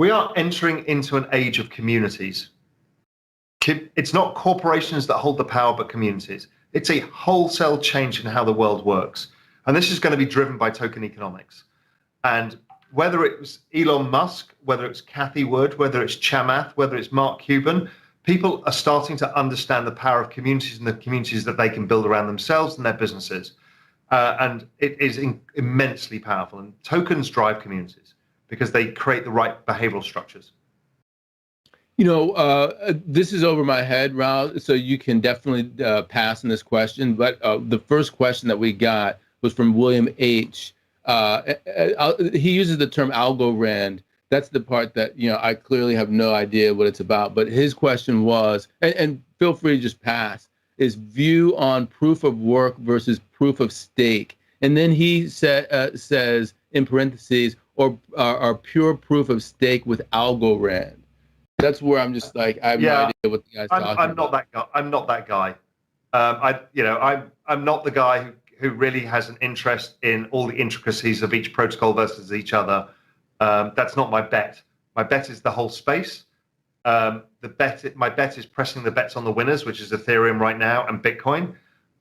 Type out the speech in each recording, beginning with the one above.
We are entering into an age of communities. It's not corporations that hold the power, but communities. It's a wholesale change in how the world works. And this is going to be driven by token economics. And whether it was Elon Musk, whether it's Cathie Wood, whether it's Chamath, whether it's Mark Cuban, people are starting to understand the power of communities and the communities that they can build around themselves and their businesses. And it is immensely powerful. And tokens drive communities because they create the right behavioral structures. This is over my head, Raoul, so you can definitely pass on this question. But the first question that we got was from William H. He uses the term algorand. That's the part that, I clearly have no idea what it's about. But his question was, and feel free to just pass, is view on proof of work versus proof of stake. And then he says, in parentheses, or pure proof of stake with algorand. That's where I'm just like, I have no idea what the guy's talking about. I'm not that guy. I'm not that guy. I'm not the guy who really has an interest in all the intricacies of each protocol versus each other. That's not my bet. My bet is the whole space. My bet is pressing the bets on the winners, which is Ethereum right now and Bitcoin.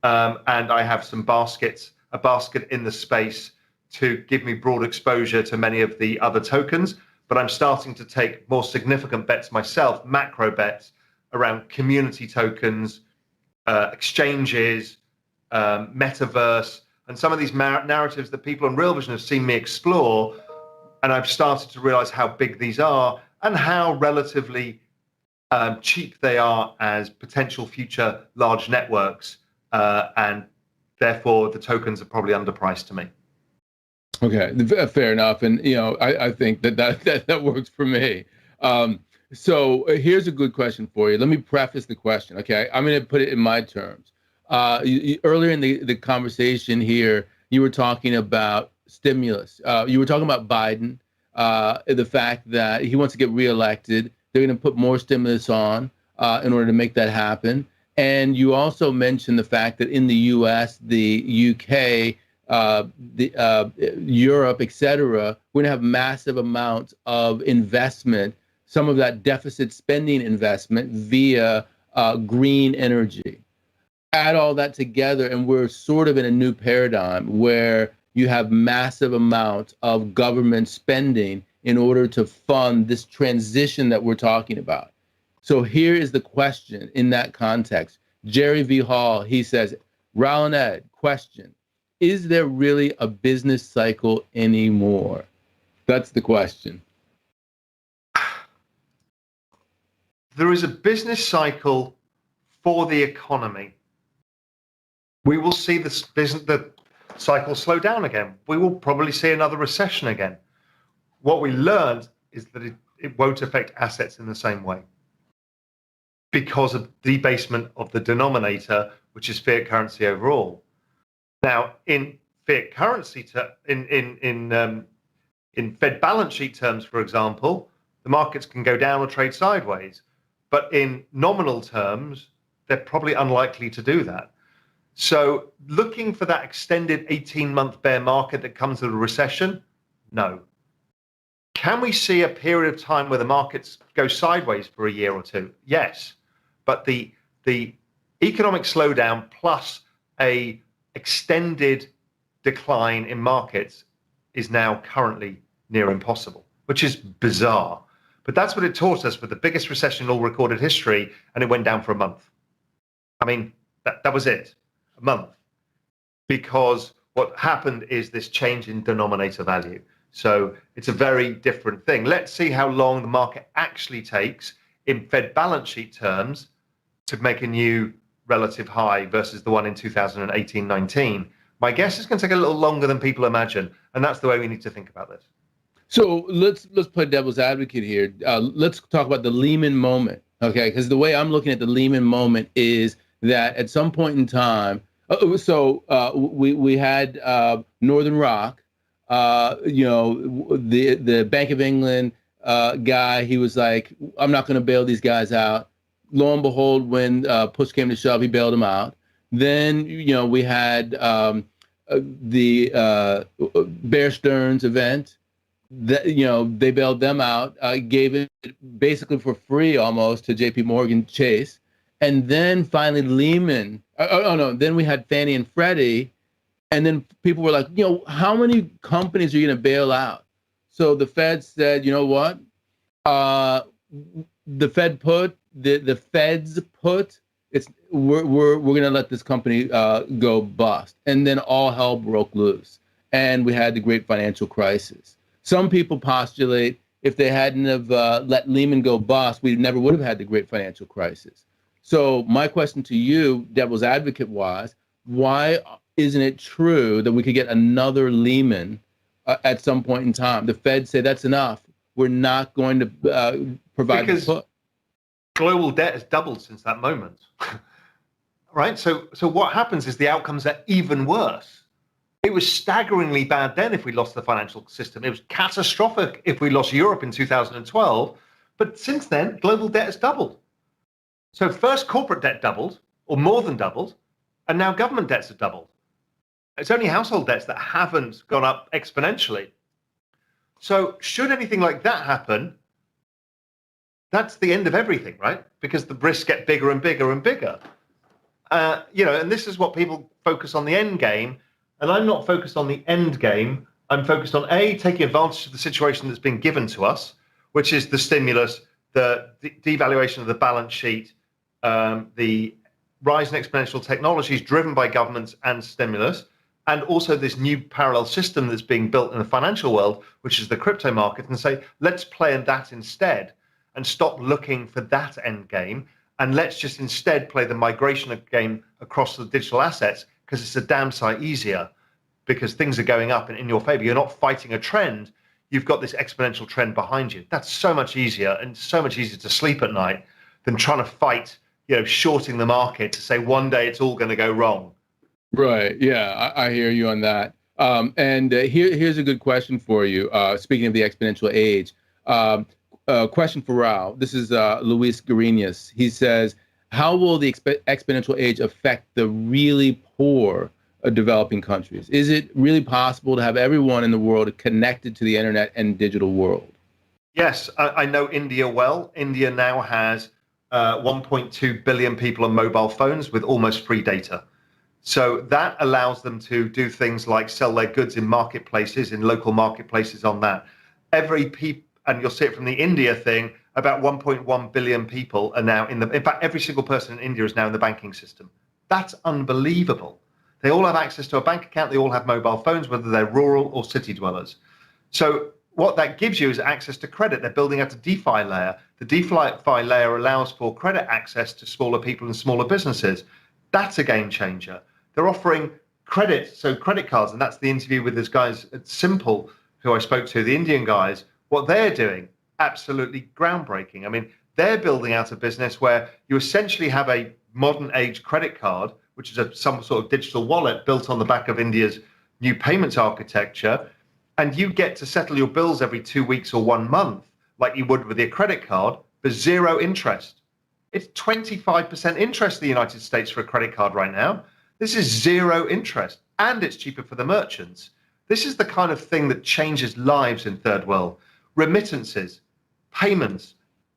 And I have a basket in the space to give me broad exposure to many of the other tokens. But I'm starting to take more significant bets myself, macro bets around community tokens, exchanges, metaverse, and some of these narratives that people on Real Vision have seen me explore. And I've started to realize how big these are and how relatively cheap they are as potential future large networks. And therefore, the tokens are probably underpriced to me. Okay, fair enough. And, I think that works for me. So here's a good question for you. Let me preface the question, okay? I'm going to put it in my terms. Earlier in the conversation here, you were talking about stimulus. You were talking about Biden, the fact that he wants to get reelected. They're going to put more stimulus on in order to make that happen. And you also mentioned the fact that in the U.S., the UK, Europe, et cetera, we're going to have massive amounts of investment, some of that deficit spending investment via green energy. Add all that together, and we're sort of in a new paradigm where you have massive amounts of government spending in order to fund this transition that we're talking about. So here is the question in that context. Jerry V. Hall, he says, Raoul and Ed, question. Is there really a business cycle anymore? That's the question. There is a business cycle for the economy. We will see the cycle slow down again. We will probably see another recession again. What we learned is that it won't affect assets in the same way because of debasement of the denominator, which is fiat currency overall. Now, in fiat currency, in Fed balance sheet terms, for example, the markets can go down or trade sideways. But in nominal terms, they're probably unlikely to do that. So looking for that extended 18-month bear market that comes with a recession? No. Can we see a period of time where the markets go sideways for a year or two? Yes. But the economic slowdown plus a extended decline in markets is now currently near impossible, which is bizarre. But that's what it taught us with the biggest recession in all recorded history, and it went down for a month. I mean, that was it, a month. Because what happened is this change in denominator value. So it's a very different thing. Let's see how long the market actually takes in Fed balance sheet terms to make a new relative high versus the one in 2018-19. My guess is going to take a little longer than people imagine, and that's the way we need to think about this. So let's play devil's advocate here. Let's talk about the Lehman moment, okay? Because the way I'm looking at the Lehman moment is that at some point in time, we had Northern Rock, the Bank of England guy. He was like, I'm not going to bail these guys out. Lo and behold, when push came to shove, he bailed them out. Then, we had the Bear Stearns event. They bailed them out, gave it basically for free almost to J.P. Morgan Chase, and then finally Lehman. No, then we had Fannie and Freddie, and then people were like, how many companies are you going to bail out? So the Fed said, you know what? The Fed put the Feds put we're going to let this company go bust, and then all hell broke loose, and we had the great financial crisis. Some people postulate if they hadn't have let Lehman go bust, we never would have had the great financial crisis. So my question to you, devil's advocate, was why isn't it true that we could get another Lehman at some point in time? The Fed say that's enough. We're not going to provide because the put. Global debt has doubled since that moment, right? So what happens is the outcomes are even worse. It was staggeringly bad then if we lost the financial system. It was catastrophic if we lost Europe in 2012. But since then, global debt has doubled. So first corporate debt doubled, or more than doubled, and now government debts have doubled. It's only household debts that haven't gone up exponentially. So should anything like that happen, that's the end of everything, right? Because the risks get bigger and bigger and bigger. And this is what people focus on, the end game. And I'm not focused on the end game. I'm focused on taking advantage of the situation that's been given to us, which is the stimulus, the devaluation of the balance sheet, the rise in exponential technologies driven by governments and stimulus, and also this new parallel system that's being built in the financial world, which is the crypto market, and say, let's play in that instead and stop looking for that end game. And let's just instead play the migration game across the digital assets, because it's a damn sight easier, because things are going up and in your favor. You're not fighting a trend. You've got this exponential trend behind you. That's so much easier, and so much easier to sleep at night than trying to fight, shorting the market to say one day it's all going to go wrong. Right. Yeah, I hear you on that. Here's a good question for you. Speaking of the exponential age, question for Raoul. This is Luis Guarinas. He says, how will the exponential age affect the really poor developing countries? Is it really possible to have everyone in the world connected to the internet and digital world? Yes, I know India well. India now has 1.2 billion people on mobile phones with almost free data. So that allows them to do things like sell their goods in marketplaces, in local marketplaces on that. And you'll see it from the India thing, about 1.1 billion people are now in fact, every single person in India is now in the banking system. That's unbelievable. They all have access to a bank account. They all have mobile phones, whether they're rural or city dwellers. So what that gives you is access to credit. They're building out a DeFi layer. The DeFi layer allows for credit access to smaller people and smaller businesses. That's a game changer. They're offering credit, so credit cards, and that's the interview with these guys at Simple, who I spoke to, the Indian guys. What they're doing, absolutely groundbreaking. I mean, they're building out a business where you essentially have a modern age credit card, which is some sort of digital wallet built on the back of India's new payments architecture. And you get to settle your bills every 2 weeks or 1 month, like you would with your credit card, for zero interest. It's 25% interest in the United States for a credit card right now. This is zero interest, and it's cheaper for the merchants. This is the kind of thing that changes lives in third world. Remittances, payments,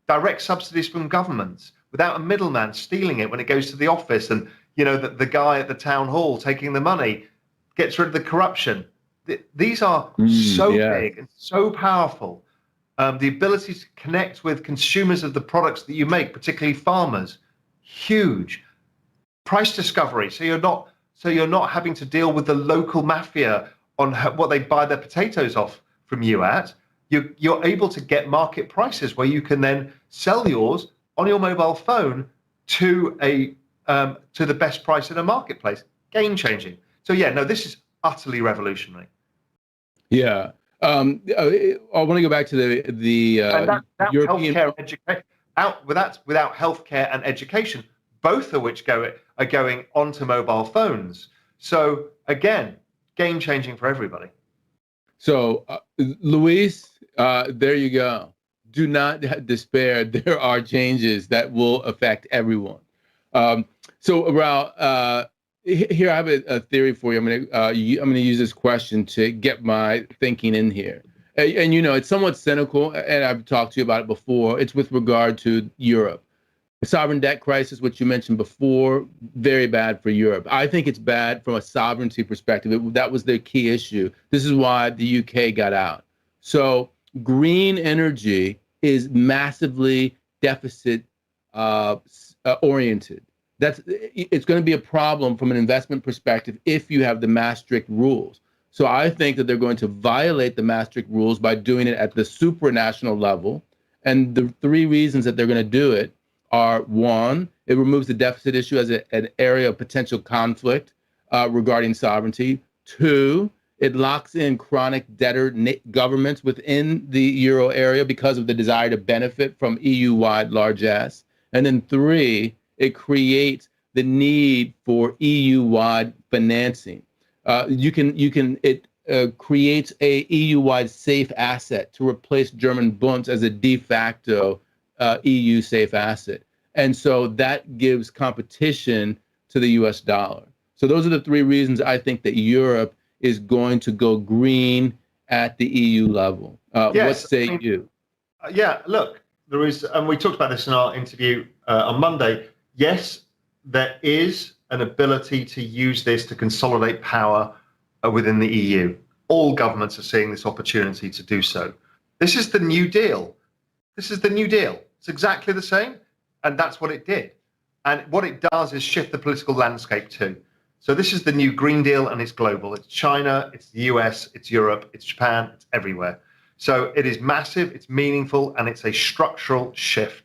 direct subsidies from governments without a middleman stealing it when it goes to the office, and the guy at the town hall taking the money gets rid of the corruption. These are so big and so powerful. The ability to connect with consumers of the products that you make, particularly farmers, huge. Price discovery, so you're not having to deal with the local mafia on what they buy their potatoes off from you at. You're able to get market prices where you can then sell yours on your mobile phone to the best price in a marketplace. Game changing. So this is utterly revolutionary. Yeah. I want to go back to the European healthcare education. Without healthcare and education, both of which are going onto mobile phones. So again, game changing for everybody. So, Luis, there you go. Do not despair. There are changes that will affect everyone. So, Raoul, here I have a theory for you. I'm going to use this question to get my thinking in here. And it's somewhat cynical, and I've talked to you about it before. It's with regard to Europe. The sovereign debt crisis, which you mentioned before, very bad for Europe. I think it's bad from a sovereignty perspective. That was their key issue. This is why the UK got out. So green energy is massively deficit oriented. It's going to be a problem from an investment perspective if you have the Maastricht rules. So I think that they're going to violate the Maastricht rules by doing it at the supranational level. And the three reasons that they're going to do it are: one, it removes the deficit issue as an area of potential conflict regarding sovereignty. Two, it locks in chronic debtor governments within the euro area because of the desire to benefit from EU-wide largesse. And then three, it creates the need for EU-wide financing. It creates a EU-wide safe asset to replace German bunds as a de facto EU safe asset. And so that gives competition to the US dollar. So those are the three reasons I think that Europe is going to go green at the EU level. Yes, what say you? Yeah, look, there is, and we talked about this in our interview on Monday. Yes, there is an ability to use this to consolidate power within the EU. All governments are seeing this opportunity to do so. This is the New Deal. This is the New Deal. It's exactly the same, and that's what it did. And what it does is shift the political landscape too. So this is the new Green Deal, and it's global. It's China, it's the US, it's Europe, it's Japan, it's everywhere. So it is massive, it's meaningful, and it's a structural shift.